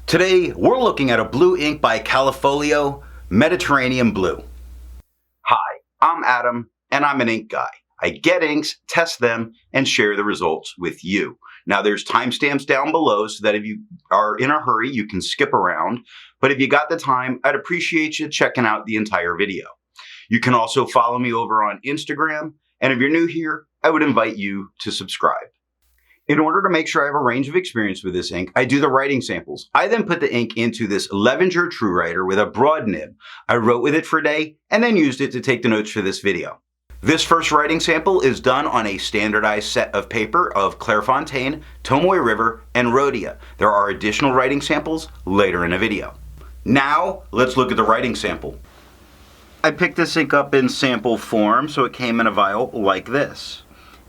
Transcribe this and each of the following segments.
Today, we're looking at a blue ink by Callifolio Mediterranee Blue. Hi, I'm Adam, and I'm an ink guy. I get inks, test them, and share the results with you. Now, there's timestamps down below so that if you are in a hurry, you can skip around. But if you got the time, I'd appreciate you checking out the entire video. You can also follow me over on Instagram, and if you're new here, I would invite you to subscribe. In order to make sure I have a range of experience with this ink, I do the writing samples. I then put the ink into this Levenger TrueWriter with a broad nib. I wrote with it for a day and then used it to take the notes for this video. This first writing sample is done on a standardized set of paper of Clairfontaine, Tomoe River, and Rhodia. There are additional writing samples later in the video. Now, let's look at the writing sample. I picked this ink up in sample form, so it came in a vial like this.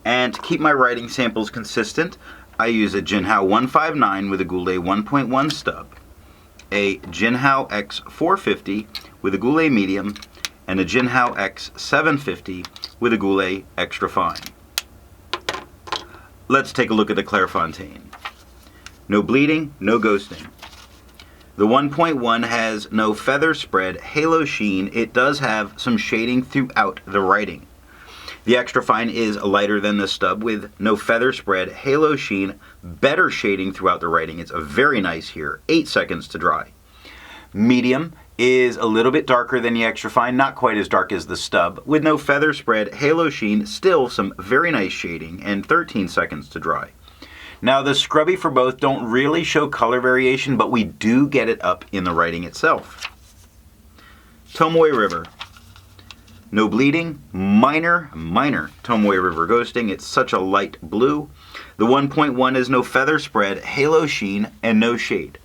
And to keep my writing samples consistent, I use a Jinhao 159 with a Goulet 1.1 stub, a Jinhao X450 with a Goulet medium, and a Jinhao X750 with a Goulet extra fine. Let's take a look at the Clairfontaine. No bleeding, no ghosting. The 1.1 has no feather spread, halo sheen. It does have some shading throughout the writing. The extra fine is lighter than the stub with no feather spread, halo sheen, better shading throughout the writing. It's very nice here. 8 seconds to dry. Medium is a little bit darker than the extra fine, not quite as dark as the stub, with no feather spread, halo sheen, still some very nice shading, and 13 seconds to dry. Now the scrubby for both don't really show color variation, but we do get it up in the writing itself. Tomoe River. No bleeding, minor Tomoe River ghosting. It's such a light blue. The 1.1 is no feather spread, halo sheen, and no shade.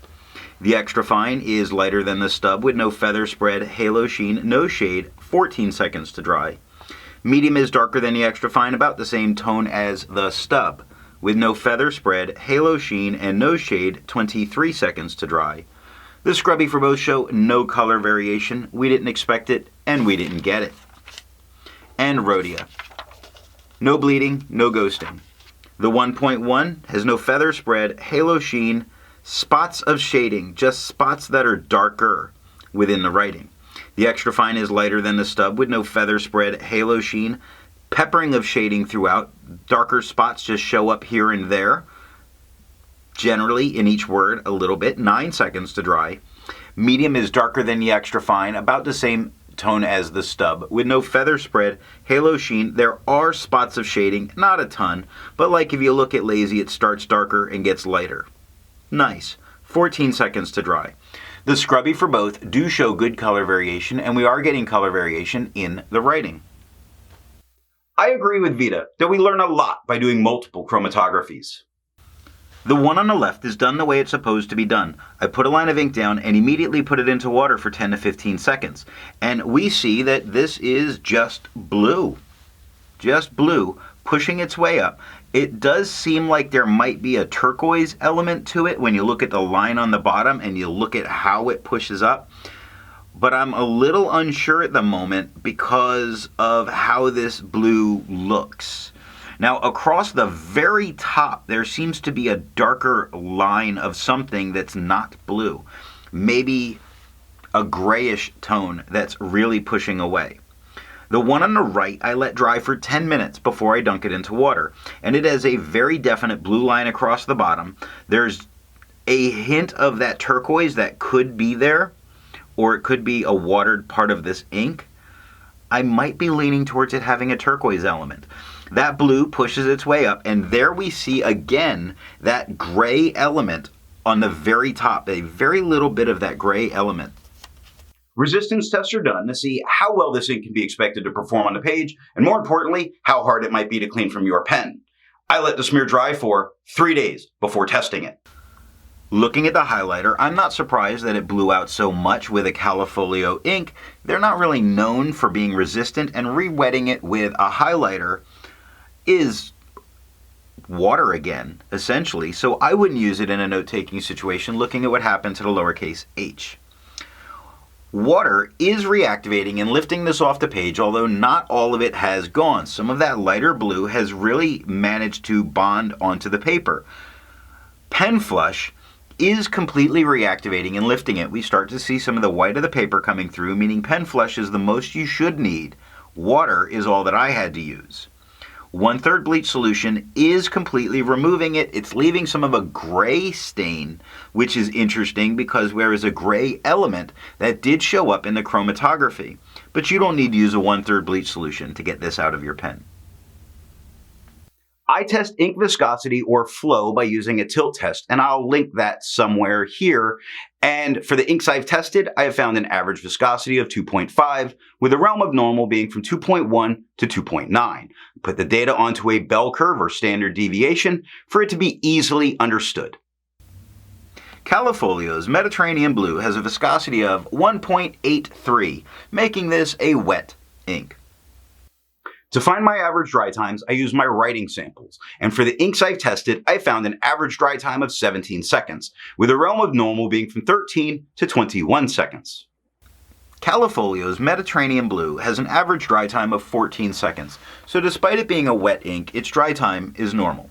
The extra fine is lighter than the stub with no feather spread, halo sheen, no shade, 14 seconds to dry. Medium is darker than the extra fine, about the same tone as the stub, with no feather spread, halo sheen, and no shade, 23 seconds to dry. The scrubby for both show no color variation. We didn't expect it, and we didn't get it. And Rhodia. No bleeding, no ghosting. The 1.1 has no feather spread, halo sheen, spots of shading, just spots that are darker within the writing. The extra fine is lighter than the stub with no feather spread, halo sheen, peppering of shading throughout. Darker spots just show up here and there, generally in each word a little bit. 9 seconds to dry. Medium is darker than the extra fine, about the same tone as the stub, with no feather spread, halo sheen. There are spots of shading, not a ton, but like if you look at Lazy, it starts darker and gets lighter. Nice. 14 seconds to dry. The scrubby for both do show good color variation, and we are getting color variation in the writing. I agree with Vita that we learn a lot by doing multiple chromatographies. The one on the left is done the way it's supposed to be done. I put a line of ink down and immediately put it into water for 10 to 15 seconds. And we see that this is just blue. Just blue, pushing its way up. It does seem like there might be a turquoise element to it when you look at the line on the bottom and you look at how it pushes up. But I'm a little unsure at the moment because of how this blue looks. Now, across the very top, there seems to be a darker line of something that's not blue. Maybe a grayish tone that's really pushing away. The one on the right, I let dry for 10 minutes before I dunk it into water. And it has a very definite blue line across the bottom. There's a hint of that turquoise that could be there, or it could be a watered part of this ink. I might be leaning towards it having a turquoise element. That blue pushes its way up, and there we see again that gray element on the very top, a very little bit of that gray element. Resistance tests are done to see how well this ink can be expected to perform on the page, and more importantly, how hard it might be to clean from your pen. I let the smear dry for 3 days before testing it. Looking at the highlighter, I'm not surprised that it blew out so much with a Callifolio ink. They're not really known for being resistant, and re-wetting it with a highlighter is water again, essentially, so I wouldn't use it in a note-taking situation looking at what happened to the lowercase h. Water is reactivating and lifting this off the page, although not all of it has gone. Some of that lighter blue has really managed to bond onto the paper. Pen flush is completely reactivating and lifting it. We start to see some of the white of the paper coming through, meaning pen flush is the most you should need. Water is all that I had to use. 1/3 bleach solution is completely removing it. It's leaving some of a gray stain, which is interesting because there is a gray element that did show up in the chromatography. But you don't need to use a 1/3 bleach solution to get this out of your pen. I test ink viscosity or flow by using a tilt test, and I'll link that somewhere here. And for the inks I've tested, I have found an average viscosity of 2.5, with the realm of normal being from 2.1 to 2.9. Put the data onto a bell curve or standard deviation for it to be easily understood. Callifolio's Mediterranean Blue has a viscosity of 1.83, making this a wet ink. To find my average dry times, I use my writing samples, and for the inks I've tested, I found an average dry time of 17 seconds, with the realm of normal being from 13 to 21 seconds. Callifolio's Mediterranean Blue has an average dry time of 14 seconds, so despite it being a wet ink, its dry time is normal.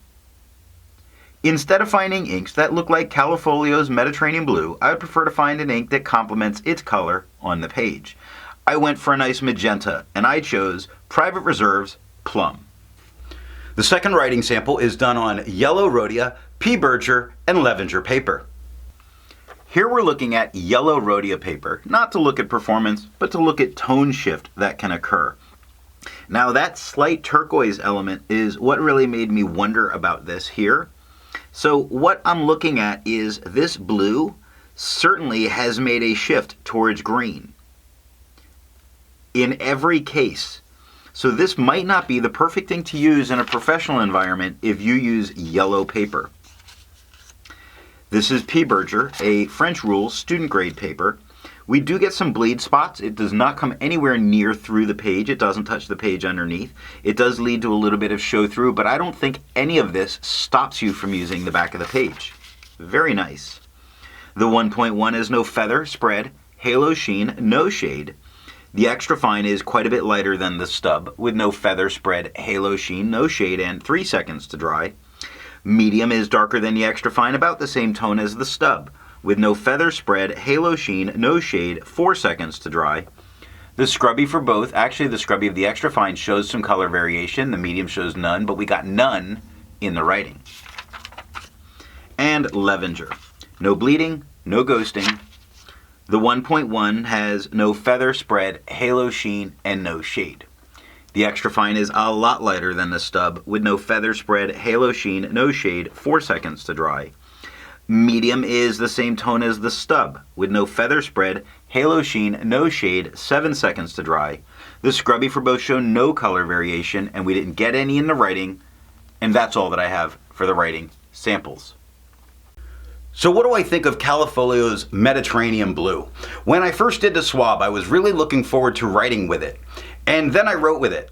Instead of finding inks that look like Callifolio's Mediterranean Blue, I would prefer to find an ink that complements its color on the page. I went for a nice magenta, and I chose Private Reserve's Plum. The second writing sample is done on yellow Rhodia, P. Berger, and Levenger paper. Here we're looking at yellow Rhodia paper, not to look at performance, but to look at tone shift that can occur. Now that slight turquoise element is what really made me wonder about this here. So what I'm looking at is this blue certainly has made a shift towards green in every case. So this might not be the perfect thing to use in a professional environment if you use yellow paper. This is P. Berger, a French rules student grade paper. We do get some bleed spots. It does not come anywhere near through the page. It doesn't touch the page underneath. It does lead to a little bit of show through, but I don't think any of this stops you from using the back of the page. Very nice. The 1.1 is no feather, spread, halo sheen, no shade. The extra fine is quite a bit lighter than the stub, with no feather, spread, halo sheen, no shade, and 3 seconds to dry. Medium is darker than the extra fine, about the same tone as the stub, with no feather, spread, halo sheen, no shade, 4 seconds to dry. The scrubby for both, actually the scrubby of the extra fine shows some color variation, the medium shows none, but we got none in the writing. And Levenger. No bleeding, no ghosting. The 1.1 has no feather, spread, halo sheen, and no shade. The extra fine is a lot lighter than the stub, with no feather, spread, halo sheen, no shade, 4 seconds to dry. Medium is the same tone as the stub, with no feather, spread, halo sheen, no shade, 7 seconds to dry. The scrubby for both show no color variation, and we didn't get any in the writing, and that's all that I have for the writing samples. So what do I think of Callifolio's Mediterranean Blue? When I first did the swab, I was really looking forward to writing with it. And then I wrote with it.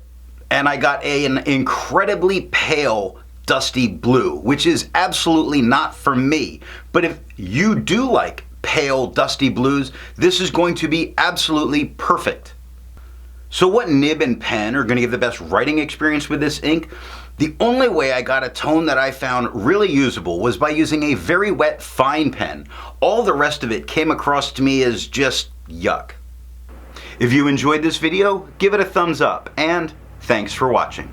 And I got an incredibly pale, dusty blue, which is absolutely not for me. But if you do like pale, dusty blues, this is going to be absolutely perfect. So what nib and pen are going to give the best writing experience with this ink? The only way I got a tone that I found really usable was by using a very wet fine pen. All the rest of it came across to me as just yuck. If you enjoyed this video, give it a thumbs up, and thanks for watching.